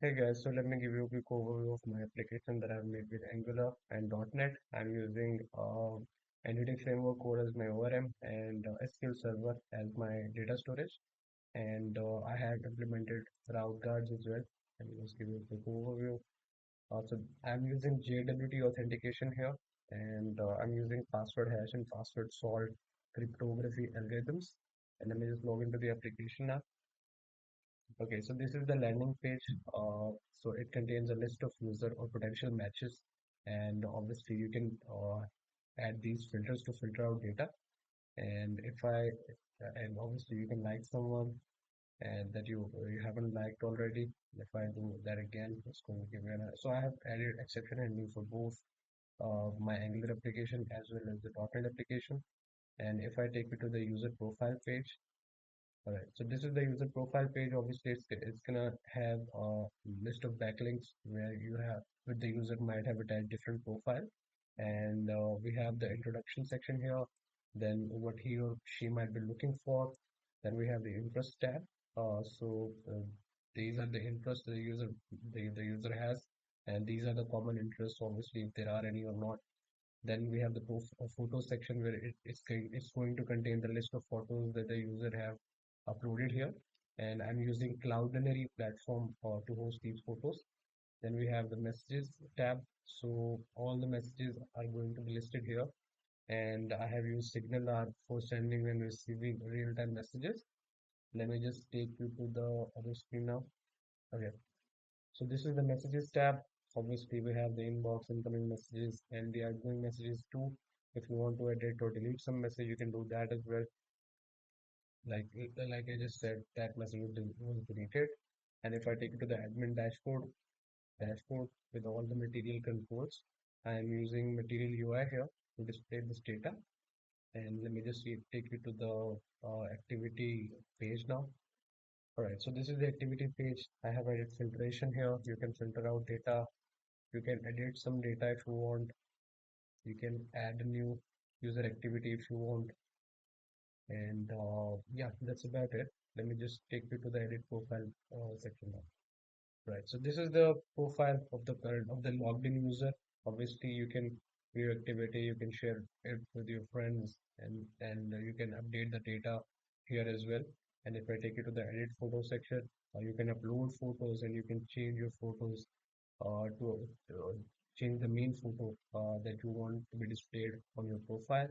Hey guys, so let me give you a quick overview of my application that I've made with Angular and .NET. I'm using Entity Framework Core as my ORM and SQL Server as my data storage. And I have implemented route guards as well. Let me just give you a quick overview. So I'm using JWT authentication here, and I'm using password hash and password salt cryptography algorithms. And let me just log into the application now. Okay, so this is the landing page. So it contains a list of user or potential matches, and obviously you can add these filters to filter out data. And if I and obviously you can like someone and that you haven't liked already. If I do that again, it's going to give you an. So I have added exception handling for both my Angular application as well as the .NET application. And if I take you to the user profile page, all right, so this is the user profile page. Obviously, it's gonna have a list of backlinks where you have with the user might have attached different profile, and we have the introduction section here. Then what he or she might be looking for. Then we have the interest tab. These are the interests the user has, and these are the common interests. Obviously, if there are any or not. Then we have the photo section where it's going to contain the list of photos that the user have uploaded here. And I'm using Cloudinary platform to host these photos. Then we have the messages tab. So all the messages are going to be listed here. And I have used SignalR for sending and receiving real-time messages. Let me just take you to the other screen now. Okay. So this is the messages tab. Obviously, we have the inbox, incoming messages, and the outgoing messages too. If you want to edit or delete some message, you can do that as well. Like I just said, that message was deleted. And if I take it to the admin dashboard with all the material controls, I am using Material UI here to display this data. And let me just take you to the activity page now. All right, so this is the activity page. I have added filtration here. You can filter out data. You can edit some data if you want. You can add a new user activity if you want. And yeah, that's about it. Let me just take you to the edit profile section now. Right. So this is the profile of the current of the logged in user. Obviously, you can view activity. You can share it with your friends, and you can update the data here as well. And if I take you to the edit photo section, you can upload photos and you can change your photos to change the main photo that you want to be displayed on your profile,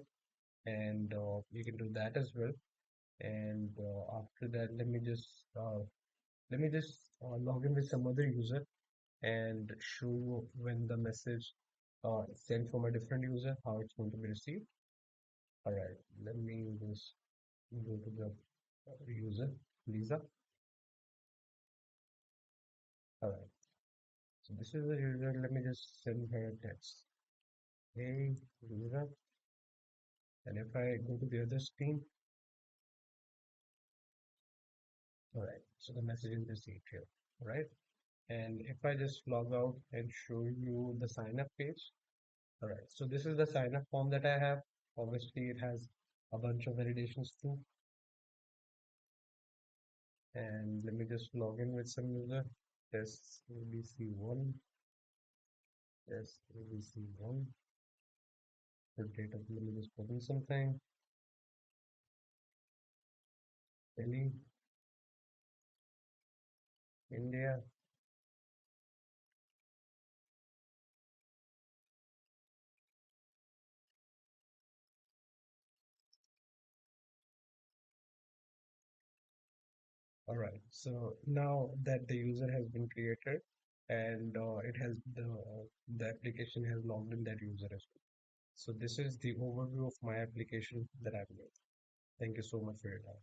and you can do that as well. And after that, let me just log in with some other user and show you when the message is sent from a different user, how it's going to be received. All right, let me just go to the user, Lisa. All right, so this is the user. Let me just send her a text. Hey, Lisa. And if I go to the other screen, all right, so the message is received here, all right? And if I just log out and show you the sign up page, all right, so this is the sign up form that I have. Obviously, it has a bunch of validations too. And let me just log in with some user. Test ABC1, test ABC1. For data, let me just put in something. Delhi, India. All right, so now that the user has been created and it has the application has logged in that user as well. So this is the overview of my application that I've made. Thank you so much for your time.